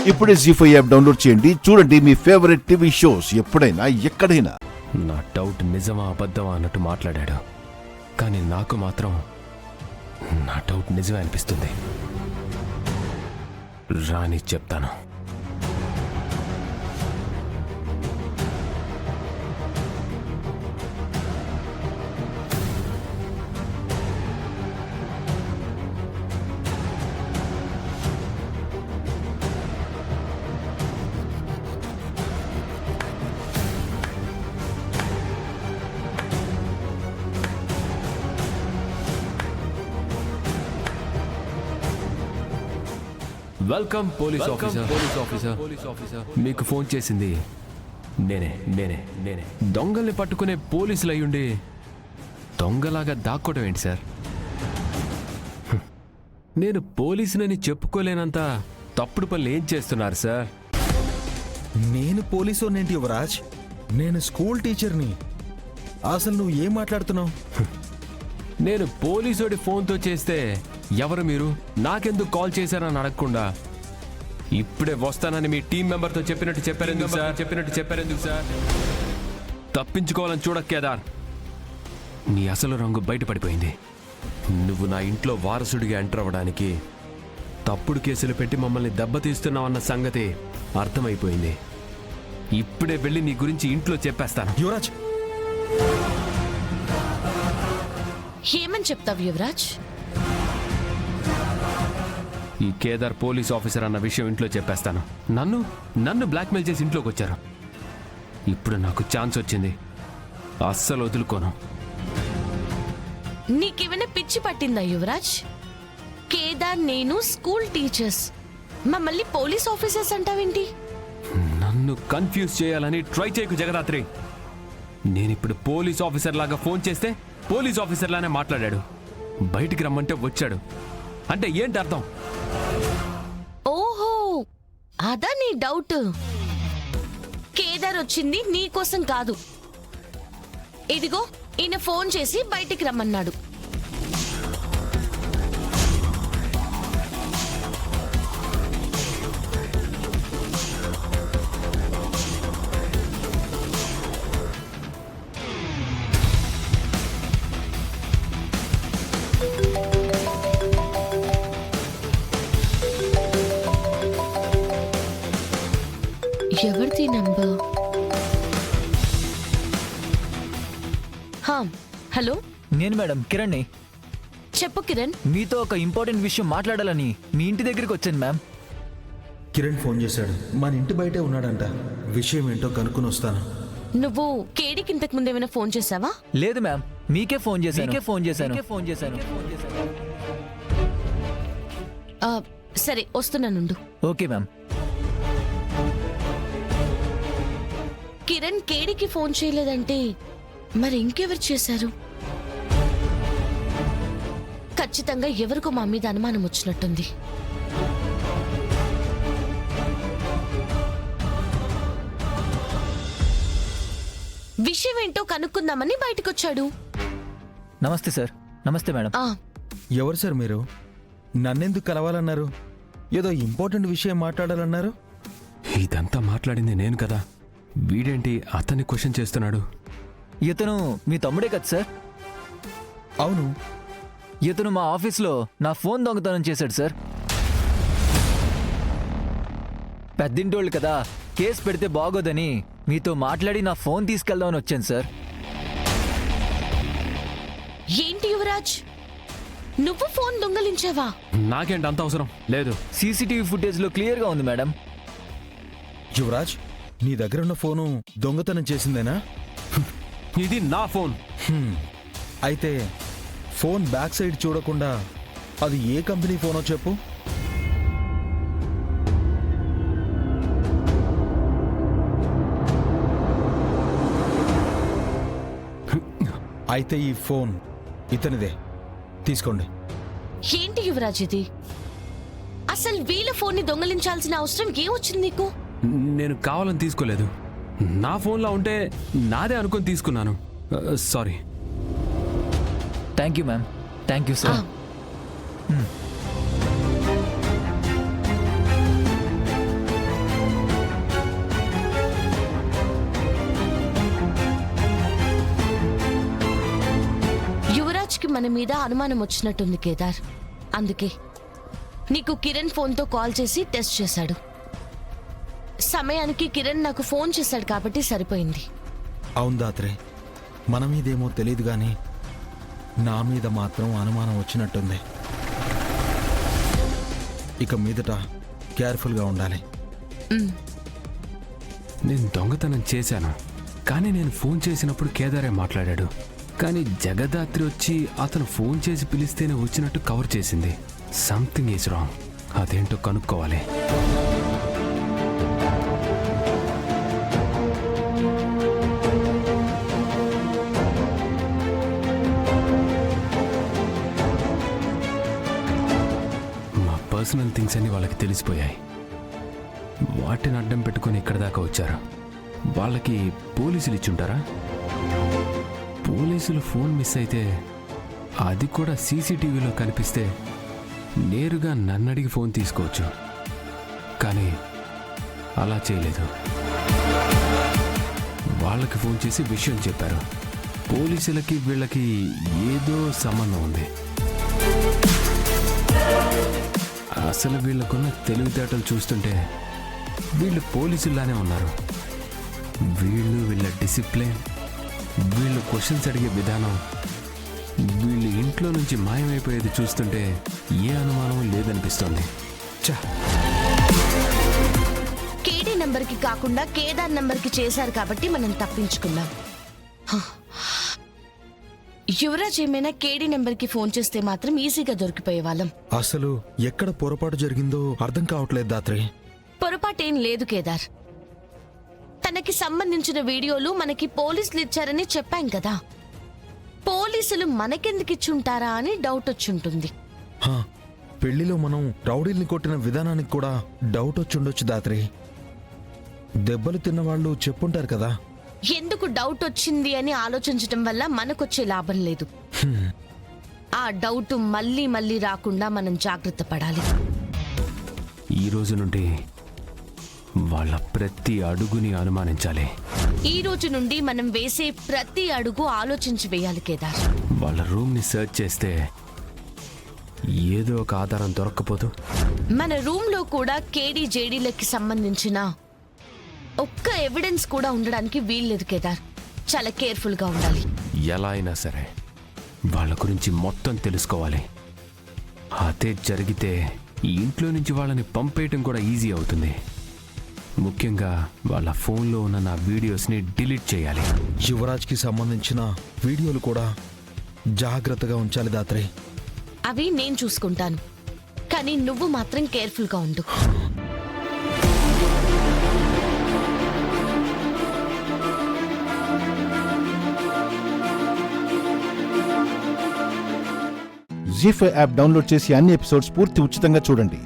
ఇప్పుడే జీ5 app download చేయండి. చూడండి మీ ఫేవరెట్ టీవీ షోస్ ఎప్పుడైనా ఎక్కడైనా. నా డౌట్ నిజమా అబద్ధమా అన్నట్టు మాట్లాడాడు, కానీ నాకు మాత్రం నా డౌట్ నిజమే అనిపిస్తుంది. రాని చెప్తాను. Welcome police officer. మీకు ఫోన్ చేసింది నేనే. దొంగల్ని పట్టుకునే పోలీసులు అయ్యుండి దొంగలాగా దాక్కోవడం ఏంటి సార్? నేను పోలీసునని చెప్పుకోలేనంత తప్పుడు పనులు ఏం చేస్తున్నారు సార్? నేను పోలీసునేంటి యువరాజ్? నేను స్కూల్ టీచర్ని. అసలు నువ్వు ఏం మాట్లాడుతున్నావు? నేను పోలీసుడి ఫోన్తో చేస్తే ఎవరు మీరు, నాకెందుకు కాల్ చేశారని అడగకుండా ఇప్పుడే వస్తానని మీ టీం మెంబర్తో చెప్పినట్టు చెప్పారెందుకు సార్? తప్పించుకోవాలని చూడ కేదార్, నీ అసలు రంగు బయటపడిపోయింది. నువ్వు నా ఇంట్లో వారసుడిగా ఎంటర్ అవ్వడానికి తప్పుడు కేసులు పెట్టి మమ్మల్ని దెబ్బతీస్తున్నావన్న సంగతి అర్థమైపోయింది. ఇప్పుడే వెళ్ళి నీ గురించి ఇంట్లో చెప్పేస్తాను. యువరాజ్, ఏమని చెప్తావు యువరాజ్? ఈ కేదార్ పోలీస్ ఆఫీసర్ అన్న విషయం ఇంట్లో చెప్పేస్తాను. నన్ను బ్లాక్మెయిల్ చేసి ఇంట్లోకి వచ్చారు. ఇప్పుడు నాకు ఛాన్స్ వచ్చింది, అస్సలు వదులుకోను. నీకేమైనా పిచ్చి పట్టిందా యువరాజ్? కేదార్ నేను స్కూల్ టీచర్స్, మమ్మల్ని పోలీస్ ఆఫీసర్స్ అంటావేంటి? నన్ను కన్ఫ్యూజ్ చేయాలని ట్రై చేయకు జగదాత్రి. నేనిప్పుడు పోలీస్ ఆఫీసర్ లాగా ఫోన్ చేస్తే పోలీస్ ఆఫీసర్ లానే మాట్లాడాడు. బయటికి రమ్మంటే వచ్చాడు అంటే ఏంటి అర్థం? ఓహో, అదా నీ డౌట్. కేదార్ వచ్చింది నీ కోసం కాదు. ఇదిగో ఈయన ఫోన్ చేసి బయటికి రమ్మన్నాడు. ఎవరిది నంబర్? హలో, నేను మేడం కిరణ్ని. చెప్పు కిరణ్. మీతో ఒక ఇంపార్టెంట్ విషయం మాట్లాడాలని మీ ఇంటి దగ్గరికి వచ్చాను మ్యామ్. కిరణ్ ఫోన్ చేశాడు. మన ఇంటి బయటే ఉన్నాడంట. విషయం ఏంటో కనుక్కుని వస్తాను. నువ్వు కేడీకి ఇంతకు ముందు ఏమైనా ఫోన్ చేసావా? లేదు మ్యామ్, మీకే ఫోన్ చేశాను. సరే వస్తున్నానుండు. Okay ma'am. కిరణ్ కేడీకి ఫోన్ చేయలేదంటే మరి ఇంకెవరు చేశారు? ఖచ్చితంగా ఎవరికో మా మీద అనుమానం వచ్చినట్టుంది. విషయం ఏంటో కనుక్కుందామని బయటకొచ్చాడు. నమస్తే సార్. నమస్తే మేడం. ఎవరు సార్ మీరు? నన్నెందుకు కలవాలన్నారు? ఏదో ఇంపార్టెంట్ విషయం మాట్లాడాలన్నారు. ఇదంతా మాట్లాడింది నేను కదా. వీడేంటి అతన్ని క్వశ్చన్ చేస్తున్నాడు? ఇతను మీ తమ్ముడే కదా సార్? అవును. ఇతను మా ఆఫీస్లో నా ఫోన్ దొంగతనం చేశాడు సార్. పెద్దింటోళ్ళు కదా, కేసు పెడితే బాగోదని మీతో మాట్లాడి నా ఫోన్ తీసుకెళ్దామని వచ్చాను సార్. ఏంటి యువరాజ్, నువ్వు ఫోన్ దొంగలించావా? నాకేంటి అంత అవసరం లేదు. సీసీటీవీ ఫుటేజ్లో క్లియర్గా ఉంది మేడం. యువరాజ్, నీ దగ్గర ఉన్న ఫోను దొంగతనం చేసిందేనా? ఇది నా ఫోన్. అయితే ఫోన్ బ్యాక్ సైడ్ చూడకుండా అది ఏ కంపెనీ ఫోనో చెప్పు. అయితే ఈ ఫోన్ ఇతనిదే, తీసుకోండి. ఏంటి యువరాజ్ ఇది? అసలు వీళ్ళ ఫోన్ని దొంగలించాల్సిన అవసరం ఏమొచ్చింది నీకు? నేను కావాలని తీసుకోలేదు. నా ఫోన్లో ఉంటే నాదే అనుకొని తీసుకున్నాను. Sorry. Thank you ma'am. Thank you sir. మన మీద అనుమానం వచ్చినట్టుంది కేదార్. అందుకే నీకు కిరణ్ ఫోన్తో కాల్ చేసి టెస్ట్ చేశాడు. సమయానికి కిరణ్ నాకు ఫోన్ చేశాడు కాబట్టి సరిపోయింది. అవును దాత్రే, మన మీదేమో తెలియదు కానీ నా మీద మాత్రం అనుమానం వచ్చినట్టుంది. ఇక మీదట కేర్ఫుల్గా ఉండాలి. నేను దొంగతనం చేశాను, కానీ నేను ఫోన్ చేసినప్పుడు కేదారే మాట్లాడాడు. కానీ జగదాత్రి వచ్చి అతను ఫోన్ చేసి పిలిస్తేనే వచ్చినట్టు కవర్ చేసింది. Something is wrong. అదేంటో కనుక్కోవాలి. మా పర్సనల్ థింగ్స్ అన్ని వాళ్ళకి తెలిసిపోయాయి. వాటిని అడ్డం పెట్టుకుని ఇక్కడ దాకా వచ్చారు. వాళ్ళకి పోలీసులు ఇచ్చుంటారా? పోలీసులు ఫోన్ మిస్ అయితే అది కూడా సీసీటీవీలో కనిపిస్తే నేరుగా నన్ను అడిగి ఫోన్ తీసుకోవచ్చు. కానీ అలా చేయలేదు. వాళ్ళకి ఫోన్ చేసి విషయం చెప్పారు. పోలీసులకి వీళ్ళకి ఏదో సంబంధం ఉంది. అసలు వీళ్ళకున్న తెలివితేటలు చూస్తుంటే వీళ్ళు పోలీసుల్లానే ఉన్నారు. వీళ్ళ డిసిప్లిన్, వీళ్ళు క్వశ్చన్స్ అడిగే విధానం, వీళ్ళు ఇంట్లో నుంచి మాయమైపోయేది చూస్తుంటే ఏ అనుమానం లేదనిపిస్తోంది. కేడీ నంబర్కి కాకుండా కేదార్ నంబర్కి చేశారు కాబట్టి మనం తప్పించుకున్నాం. యువరాజ్ ఏమైనా కేడీ నెంబర్కి ఫోన్ చేస్తే మాత్రం ఈజీగా దొరికిపోయే వాళ్ళం. అసలు ఎక్కడ పొరపాటు జరిగిందో అర్థం కావట్లేదు దాత్రి. పొరపాటేం లేదు కేదార్. తనకి సంబంధించిన వీడియోలు మనకి పోలీసులు ఇచ్చారని చెప్పాం కదా. పోలీసులు మనకెందుకు ఇచ్చుంటారా అని డౌట్ వచ్చుంటుంది. హా, పెళ్లిలో మనం రౌడీల్ని కొట్టిన విధానానికి కూడా డౌట్ వచ్చుండొచ్చు దాత్రి. దెబ్బలు తిన్నవాళ్ళు చెప్పుంటారు కదా. ఎందుకు డౌట్ వచ్చింది అని ఆలోచించటం వల్ల మనకొచ్చే లాభం లేదు. ఆ డౌట్ మళ్ళీ మళ్ళీ రాకుండా మనం జాగ్రత్త పడాలి. ఈ రోజు నుండి వాళ్ళ ప్రతి అడుగుని అనుమానించాలి. ఈ రోజు నుండి మనం వేసే ప్రతి అడుగు ఆలోచించి వేయాలి కేదార్. వాళ్ళ రూమ్ని సర్చ్ చేస్తే ఏదో ఒక ఆధారం దొరక్కపోదు. మన రూమ్ లో కూడా కేడీ జేడీలకి సంబంధించిన ఒక్క ఎవిడెన్స్ కూడా ఉండడానికి వీల్లేదు కేదార్. చాలా కేర్ఫుల్ గా ఉండాలి. ఎలా అయినా సరే వాళ్ళ గురించి మొత్తం తెలుసుకోవాలి. అదే జరిగితే ఈ ఇంట్లో నుంచి వాళ్ళని పంపేయటం కూడా ఈజీ అవుతుంది. ముఖ్యంగా వాళ్ళ ఫోన్లో ఉన్న నా వీడియోస్ని డిలీట్ చేయాలి. యువరాజ్కి సంబంధించిన వీడియోలు కూడా జాగ్రత్తగా ఉంచాలి దాత్రి. అవి నేను చూసుకుంటాను, కానీ నువ్వు మాత్రం కేర్ఫుల్ గా ఉండు. జీ5 యాప్ డౌన్లోడ్ చేసి అన్ని ఎపిసోడ్స్ పూర్తి ఉచితంగా చూడండి.